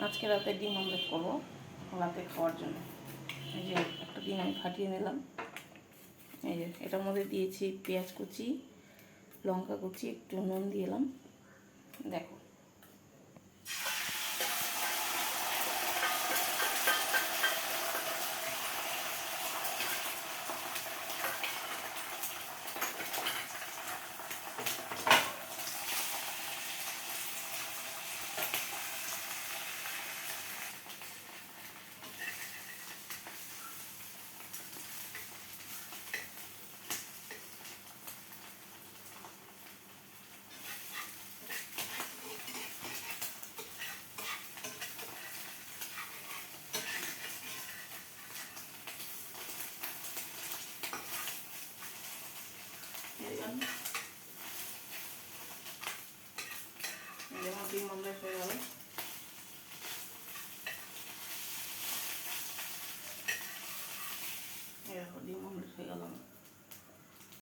আজকে রাতে ডিম অমলেট করবো রাতে খাওয়ার জন্য। এই যে একটা ডিম আমি ফাটিয়ে নিলাম। এই যে এটার মধ্যে দিয়েছি পেঁয়াজ কুচি, লঙ্কা কুচি, একটু নুন দিলাম। দেখো দিলাম।